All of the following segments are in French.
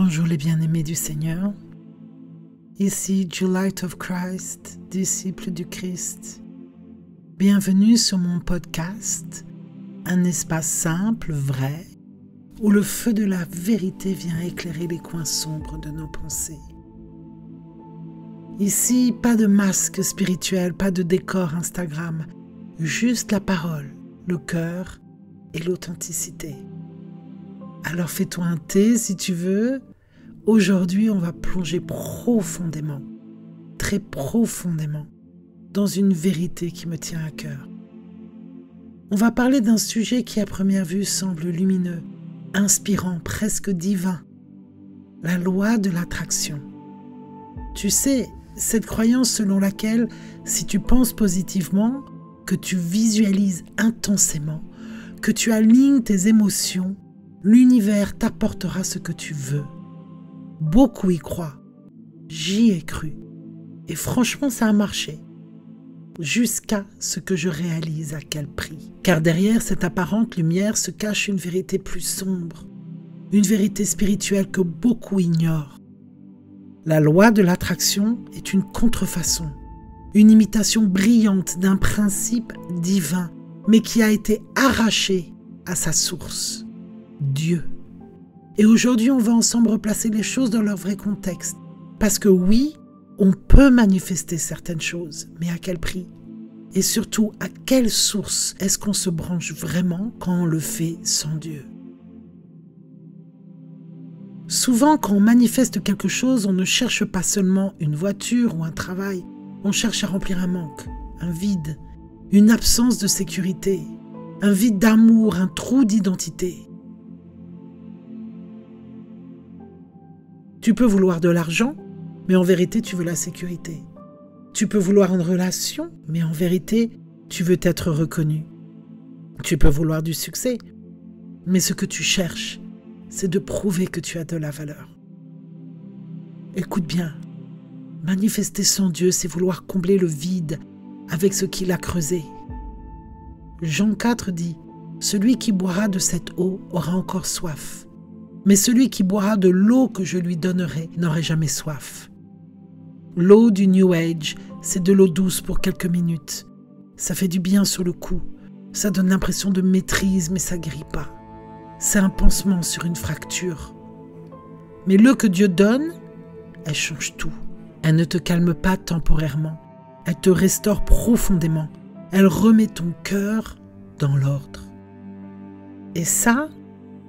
Bonjour les bien-aimés du Seigneur, ici Juliet of Christ, disciple du Christ. Bienvenue sur mon podcast, un espace simple, vrai, où le feu de la vérité vient éclairer les coins sombres de nos pensées. Ici, pas de masque spirituel, pas de décor Instagram, juste la parole, le cœur et l'authenticité. Alors fais-toi un thé si tu veux. Aujourd'hui, on va plonger profondément, très profondément, dans une vérité qui me tient à cœur. On va parler d'un sujet qui à première vue semble lumineux, inspirant, presque divin. La loi de l'attraction. Tu sais, cette croyance selon laquelle, si tu penses positivement, que tu visualises intensément, que tu alignes tes émotions, l'univers t'apportera ce que tu veux. Beaucoup y croient. J'y ai cru. Et franchement, ça a marché. Jusqu'à ce que je réalise à quel prix. Car derrière cette apparente lumière se cache une vérité plus sombre. Une vérité spirituelle que beaucoup ignorent. La loi de l'attraction est une contrefaçon. Une imitation brillante d'un principe divin, mais qui a été arraché à sa source. Dieu. Et aujourd'hui, on va ensemble replacer les choses dans leur vrai contexte. Parce que oui, on peut manifester certaines choses, mais à quel prix? Et surtout, à quelle source est-ce qu'on se branche vraiment quand on le fait sans Dieu? Souvent, quand on manifeste quelque chose, on ne cherche pas seulement une voiture ou un travail. On cherche à remplir un manque, un vide, une absence de sécurité, un vide d'amour, un trou d'identité. Tu peux vouloir de l'argent, mais en vérité, tu veux la sécurité. Tu peux vouloir une relation, mais en vérité, tu veux être reconnu. Tu peux vouloir du succès, mais ce que tu cherches, c'est de prouver que tu as de la valeur. Écoute bien, manifester sans Dieu, c'est vouloir combler le vide avec ce qu'il a creusé. Jean 4 dit, « Celui qui boira de cette eau aura encore soif. Mais celui qui boira de l'eau que je lui donnerai n'aurait jamais soif. » L'eau du New Age, c'est de l'eau douce pour quelques minutes. Ça fait du bien sur le coup. Ça donne l'impression de maîtrise, mais ça guérit pas. C'est un pansement sur une fracture. Mais l'eau que Dieu donne, elle change tout. Elle ne te calme pas temporairement. Elle te restaure profondément. Elle remet ton cœur dans l'ordre. Et ça,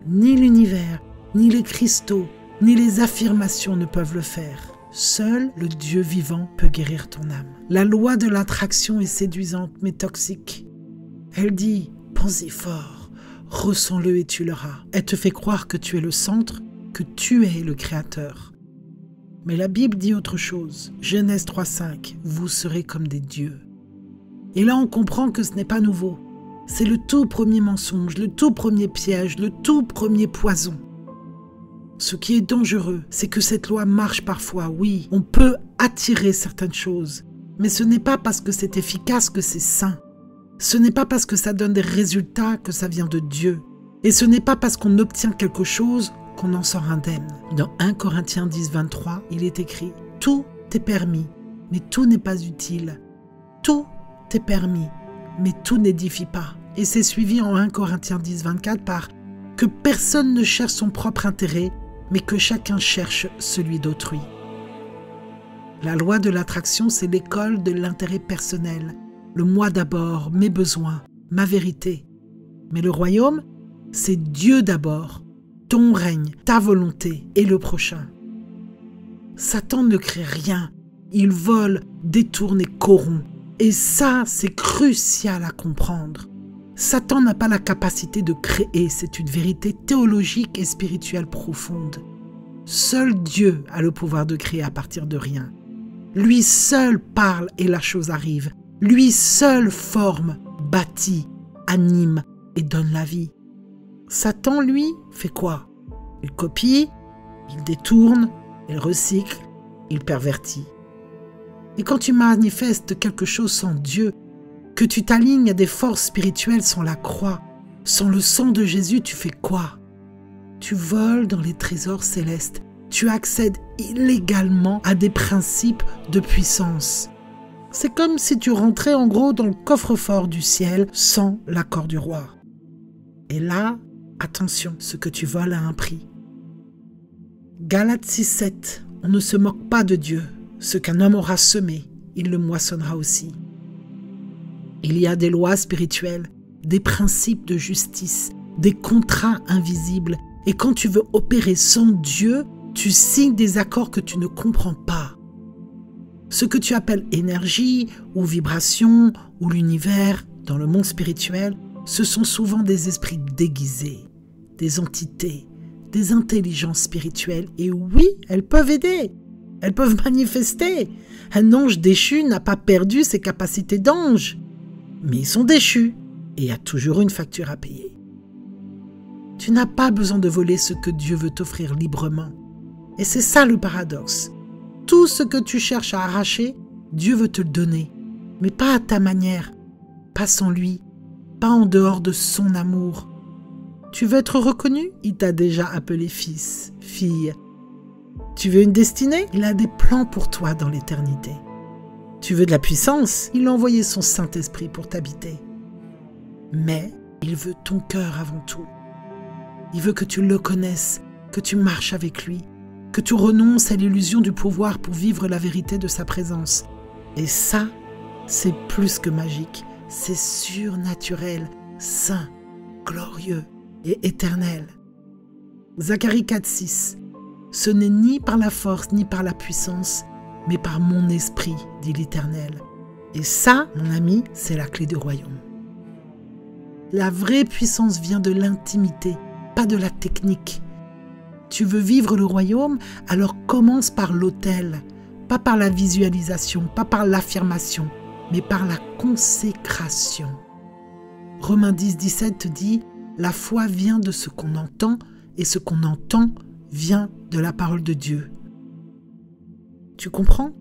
ni l'univers, ni les cristaux, ni les affirmations ne peuvent le faire. Seul le Dieu vivant peut guérir ton âme. La loi de l'attraction est séduisante mais toxique. Elle dit, pense-y fort, ressens-le et tu l'auras. Elle te fait croire que tu es le centre, que tu es le créateur. Mais la Bible dit autre chose. Genèse 3,5, vous serez comme des dieux. Et là on comprend que ce n'est pas nouveau. C'est le tout premier mensonge, le tout premier piège, le tout premier poison. Ce qui est dangereux, c'est que cette loi marche parfois, oui, on peut attirer certaines choses, mais ce n'est pas parce que c'est efficace que c'est sain. Ce n'est pas parce que ça donne des résultats que ça vient de Dieu. Et ce n'est pas parce qu'on obtient quelque chose qu'on en sort indemne. Dans 1 Corinthiens 10, 23, il est écrit « Tout est permis, mais tout n'est pas utile. Tout est permis, mais tout n'édifie pas. » Et c'est suivi en 1 Corinthiens 10, 24 par « Que personne ne cherche son propre intérêt, mais que chacun cherche celui d'autrui. » La loi de l'attraction, c'est l'école de l'intérêt personnel. Le moi d'abord, mes besoins, ma vérité. Mais le royaume, c'est Dieu d'abord, ton règne, ta volonté et le prochain. Satan ne crée rien. Il vole, détourne et corrompt. Et ça, c'est crucial à comprendre. Satan n'a pas la capacité de créer, c'est une vérité théologique et spirituelle profonde. Seul Dieu a le pouvoir de créer à partir de rien. Lui seul parle et la chose arrive. Lui seul forme, bâtit, anime et donne la vie. Satan, lui, fait quoi? Il copie, il détourne, il recycle, il pervertit. Et quand tu manifestes quelque chose sans Dieu, que tu t'alignes à des forces spirituelles sans la croix, sans le sang de Jésus, tu fais quoi? Tu voles dans les trésors célestes, tu accèdes illégalement à des principes de puissance. C'est comme si tu rentrais en gros dans le coffre-fort du ciel sans l'accord du roi. Et là, attention, ce que tu voles a un prix. Galates 6,7, on ne se moque pas de Dieu. Ce qu'un homme aura semé, il le moissonnera aussi. Il y a des lois spirituelles, des principes de justice, des contrats invisibles. Et quand tu veux opérer sans Dieu, tu signes des accords que tu ne comprends pas. Ce que tu appelles énergie ou vibration ou l'univers dans le monde spirituel, ce sont souvent des esprits déguisés, des entités, des intelligences spirituelles. Et oui, elles peuvent aider, elles peuvent manifester. Un ange déchu n'a pas perdu ses capacités d'ange, mais ils sont déchus et il y a toujours une facture à payer. Tu n'as pas besoin de voler ce que Dieu veut t'offrir librement. Et c'est ça le paradoxe. Tout ce que tu cherches à arracher, Dieu veut te le donner, mais pas à ta manière, pas sans lui, pas en dehors de son amour. Tu veux être reconnu? Il t'a déjà appelé fils, fille. Tu veux une destinée? Il a des plans pour toi dans l'éternité. Tu veux de la puissance? Il a envoyé son Saint-Esprit pour t'habiter. Mais il veut ton cœur avant tout. Il veut que tu le connaisses, que tu marches avec lui, que tu renonces à l'illusion du pouvoir pour vivre la vérité de sa présence. Et ça, c'est plus que magique, c'est surnaturel, saint, glorieux et éternel. Zacharie 4,6. Ce n'est ni par la force ni par la puissance, mais par mon esprit, dit l'Éternel. Et ça, mon ami, c'est la clé du royaume. La vraie puissance vient de l'intimité, pas de la technique. Tu veux vivre le royaume, alors commence par l'autel, pas par la visualisation, pas par l'affirmation, mais par la consécration. Romains 10,17 te dit « La foi vient de ce qu'on entend, et ce qu'on entend vient de la parole de Dieu. » Tu comprends?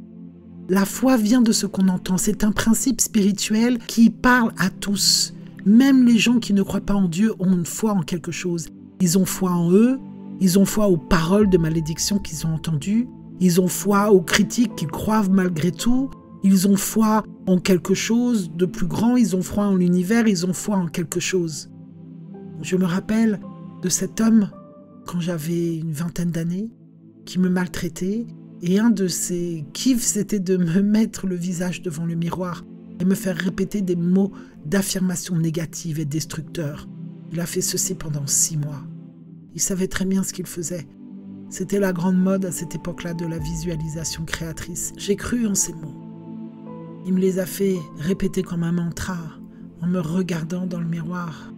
La foi vient de ce qu'on entend. C'est un principe spirituel qui parle à tous. Même les gens qui ne croient pas en Dieu ont une foi en quelque chose. Ils ont foi en eux, ils ont foi aux paroles de malédiction qu'ils ont entendues, ils ont foi aux critiques qu'ils croient malgré tout, ils ont foi en quelque chose de plus grand, ils ont foi en l'univers, ils ont foi en quelque chose. Je me rappelle de cet homme, quand j'avais une vingtaine d'années, qui me maltraitait, et un de ses kiffs, c'était de me mettre le visage devant le miroir et me faire répéter des mots d'affirmation négative et destructeurs. Il a fait ceci pendant 6 mois. Il savait très bien ce qu'il faisait. C'était la grande mode à cette époque-là de la visualisation créatrice. J'ai cru en ces mots. Il me les a fait répéter comme un mantra en me regardant dans le miroir.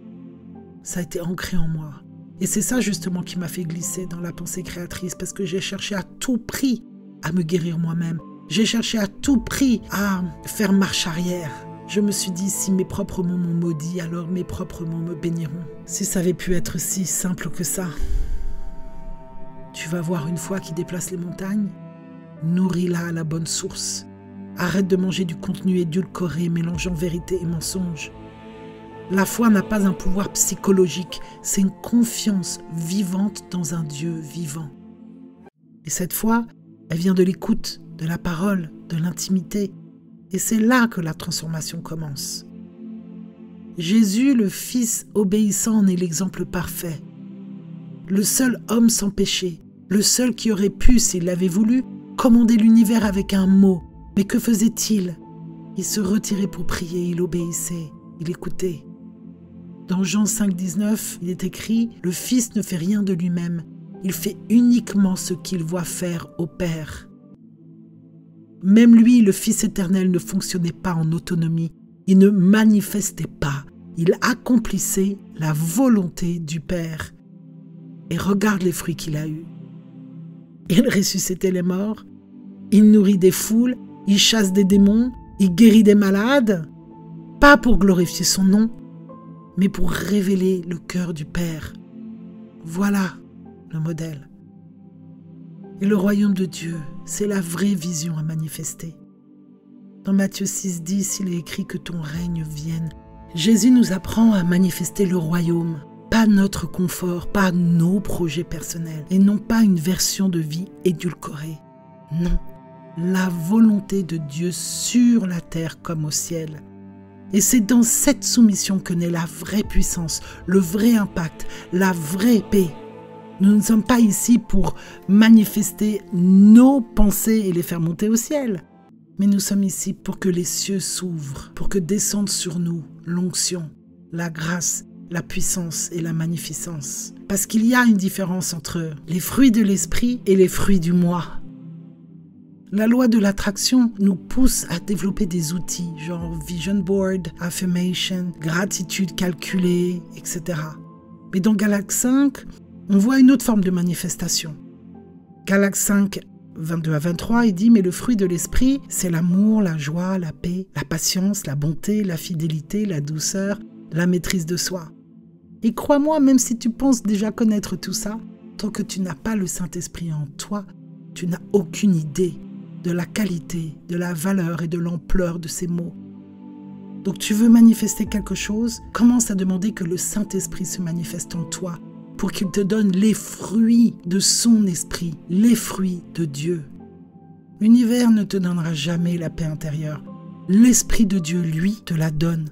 Ça a été ancré en moi. Et c'est ça justement qui m'a fait glisser dans la pensée créatrice parce que j'ai cherché à tout prix à me guérir moi-même. J'ai cherché à tout prix à faire marche arrière. Je me suis dit, si mes propres mots m'ont maudit, alors mes propres mots me béniront. Si ça avait pu être si simple que ça. Tu vas voir une foi qui déplace les montagnes. Nourris-la à la bonne source. Arrête de manger du contenu édulcoré, mélangeant vérité et mensonge. La foi n'a pas un pouvoir psychologique, c'est une confiance vivante dans un Dieu vivant. Et cette foi, elle vient de l'écoute, de la parole, de l'intimité. Et c'est là que la transformation commence. Jésus, le Fils obéissant, en est l'exemple parfait. Le seul homme sans péché, le seul qui aurait pu, s'il l'avait voulu, commander l'univers avec un mot. Mais que faisait-il? Il se retirait pour prier, il obéissait, il écoutait. Dans Jean 5,19, il est écrit « Le Fils ne fait rien de lui-même, il fait uniquement ce qu'il voit faire au Père. » Même lui, le Fils éternel, ne fonctionnait pas en autonomie. Il ne manifestait pas. Il accomplissait la volonté du Père. Et regarde les fruits qu'il a eus. Il ressuscitait les morts. Il nourrit des foules. Il chasse des démons. Il guérit des malades. Pas pour glorifier son nom, mais pour révéler le cœur du Père. Voilà le modèle. Et le royaume de Dieu, c'est la vraie vision à manifester. Dans Matthieu 6,10, il est écrit que ton règne vienne. Jésus nous apprend à manifester le royaume, pas notre confort, pas nos projets personnels, et non pas une version de vie édulcorée. Non, la volonté de Dieu sur la terre comme au ciel. Et c'est dans cette soumission que naît la vraie puissance, le vrai impact, la vraie paix. Nous ne sommes pas ici pour manifester nos pensées et les faire monter au ciel. Mais nous sommes ici pour que les cieux s'ouvrent, pour que descende sur nous l'onction, la grâce, la puissance et la magnificence. Parce qu'il y a une différence entre les fruits de l'esprit et les fruits du moi. La loi de l'attraction nous pousse à développer des outils, genre vision board, affirmation, gratitude calculée, etc. Mais dans Galates 5, on voit une autre forme de manifestation. Galates 5, 22 à 23, il dit « Mais le fruit de l'esprit, c'est l'amour, la joie, la paix, la patience, la bonté, la fidélité, la douceur, la maîtrise de soi. » Et crois-moi, même si tu penses déjà connaître tout ça, tant que tu n'as pas le Saint-Esprit en toi, tu n'as aucune idée de la qualité, de la valeur et de l'ampleur de ces mots. Donc tu veux manifester quelque chose, commence à demander que le Saint-Esprit se manifeste en toi pour qu'il te donne les fruits de son esprit, les fruits de Dieu. L'univers ne te donnera jamais la paix intérieure. L'Esprit de Dieu, lui, te la donne.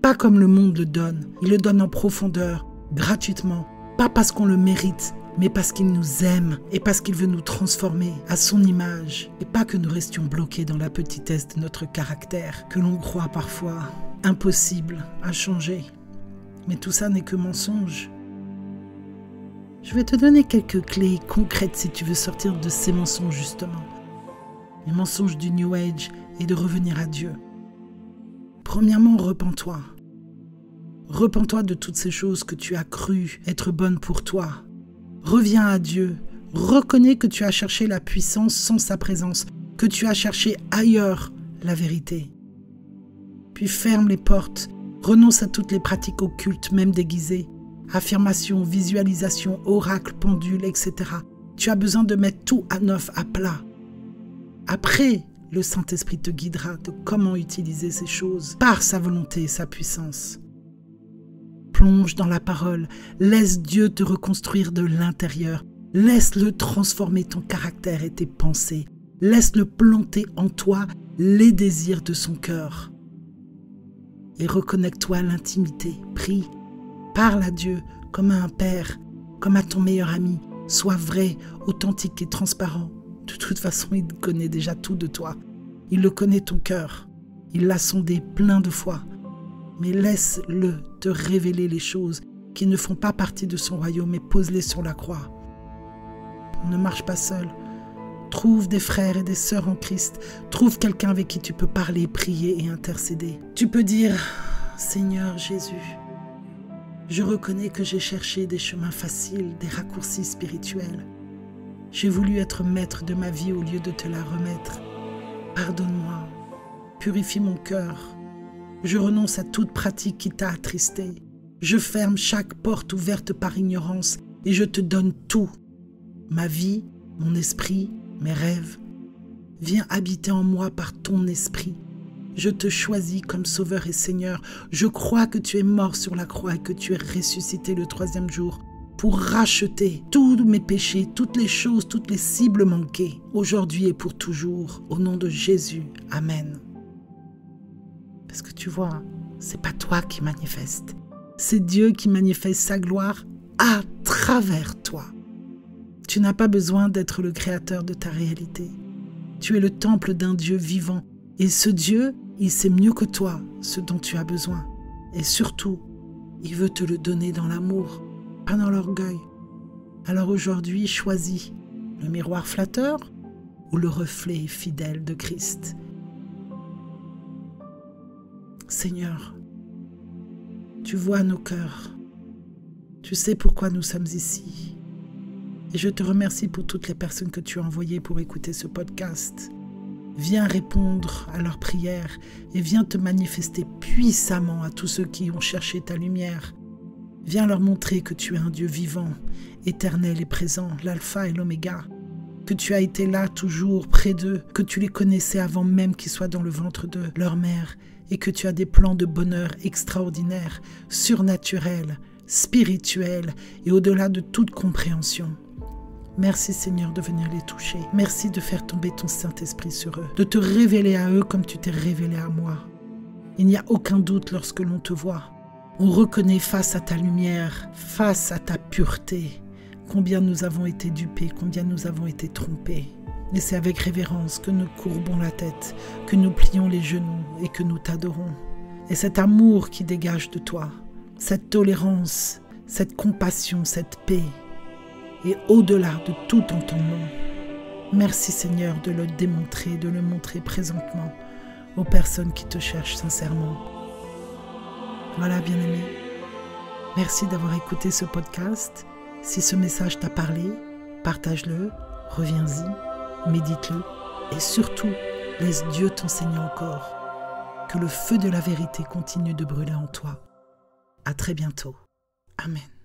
Pas comme le monde le donne. Il le donne en profondeur, gratuitement. Pas parce qu'on le mérite, mais parce qu'il nous aime et parce qu'il veut nous transformer à son image. Et pas que nous restions bloqués dans la petitesse de notre caractère, que l'on croit parfois impossible à changer. Mais tout ça n'est que mensonge. Je vais te donner quelques clés concrètes si tu veux sortir de ces mensonges justement. Les mensonges du New Age et de revenir à Dieu. Premièrement, repens-toi. Repens-toi de toutes ces choses que tu as cru être bonnes pour toi. Reviens à Dieu. Reconnais que tu as cherché la puissance sans sa présence, que tu as cherché ailleurs la vérité. Puis ferme les portes. Renonce à toutes les pratiques occultes, même déguisées. Affirmation, visualisation, oracle, pendule, etc. Tu as besoin de mettre tout à neuf, à plat. Après, le Saint-Esprit te guidera de comment utiliser ces choses par sa volonté et sa puissance. Plonge dans la parole, laisse Dieu te reconstruire de l'intérieur, laisse-le transformer ton caractère et tes pensées, laisse-le planter en toi les désirs de son cœur. Et reconnecte-toi à l'intimité, prie. Parle à Dieu comme à un père, comme à ton meilleur ami. Sois vrai, authentique et transparent. De toute façon, il connaît déjà tout de toi. Il le connaît ton cœur. Il l'a sondé plein de fois. Mais laisse-le te révéler les choses qui ne font pas partie de son royaume et pose-les sur la croix. Ne marche pas seul. Trouve des frères et des sœurs en Christ. Trouve quelqu'un avec qui tu peux parler, prier et intercéder. Tu peux dire « Seigneur Jésus ». Je reconnais que j'ai cherché des chemins faciles, des raccourcis spirituels. J'ai voulu être maître de ma vie au lieu de te la remettre. Pardonne-moi, purifie mon cœur. Je renonce à toute pratique qui t'a attristé. Je ferme chaque porte ouverte par ignorance et je te donne tout. Ma vie, mon esprit, mes rêves. Viens habiter en moi par ton esprit. Je te choisis comme Sauveur et Seigneur. Je crois que tu es mort sur la croix et que tu es ressuscité le 3e jour pour racheter tous mes péchés, toutes les choses, toutes les cibles manquées, aujourd'hui et pour toujours, au nom de Jésus. Amen. Parce que tu vois, c'est pas toi qui manifeste. C'est Dieu qui manifeste sa gloire à travers toi. Tu n'as pas besoin d'être le créateur de ta réalité. Tu es le temple d'un Dieu vivant. Et ce Dieu, il sait mieux que toi ce dont tu as besoin. Et surtout, il veut te le donner dans l'amour, pas dans l'orgueil. Alors aujourd'hui, choisis le miroir flatteur ou le reflet fidèle de Christ. Seigneur, tu vois nos cœurs. Tu sais pourquoi nous sommes ici. Et je te remercie pour toutes les personnes que tu as envoyées pour écouter ce podcast. Viens répondre à leurs prières et viens te manifester puissamment à tous ceux qui ont cherché ta lumière. Viens leur montrer que tu es un Dieu vivant, éternel et présent, l'alpha et l'oméga, que tu as été là toujours près d'eux, que tu les connaissais avant même qu'ils soient dans le ventre de leur mère et que tu as des plans de bonheur extraordinaires, surnaturels, spirituelle et au-delà de toute compréhension. Merci Seigneur de venir les toucher. Merci de faire tomber ton Saint-Esprit sur eux, de te révéler à eux comme tu t'es révélé à moi. Il n'y a aucun doute lorsque l'on te voit. On reconnaît face à ta lumière, face à ta pureté, combien nous avons été dupés, combien nous avons été trompés. Et c'est avec révérence que nous courbons la tête, que nous plions les genoux et que nous t'adorons. Et cet amour qui dégage de toi, cette tolérance, cette compassion, cette paix, et au-delà de tout entendement. Merci Seigneur de le démontrer, de le montrer présentement aux personnes qui te cherchent sincèrement. Voilà, bien-aimé. Merci d'avoir écouté ce podcast. Si ce message t'a parlé, partage-le, reviens-y, médite-le et surtout, laisse Dieu t'enseigner encore. Que le feu de la vérité continue de brûler en toi. À très bientôt. Amen.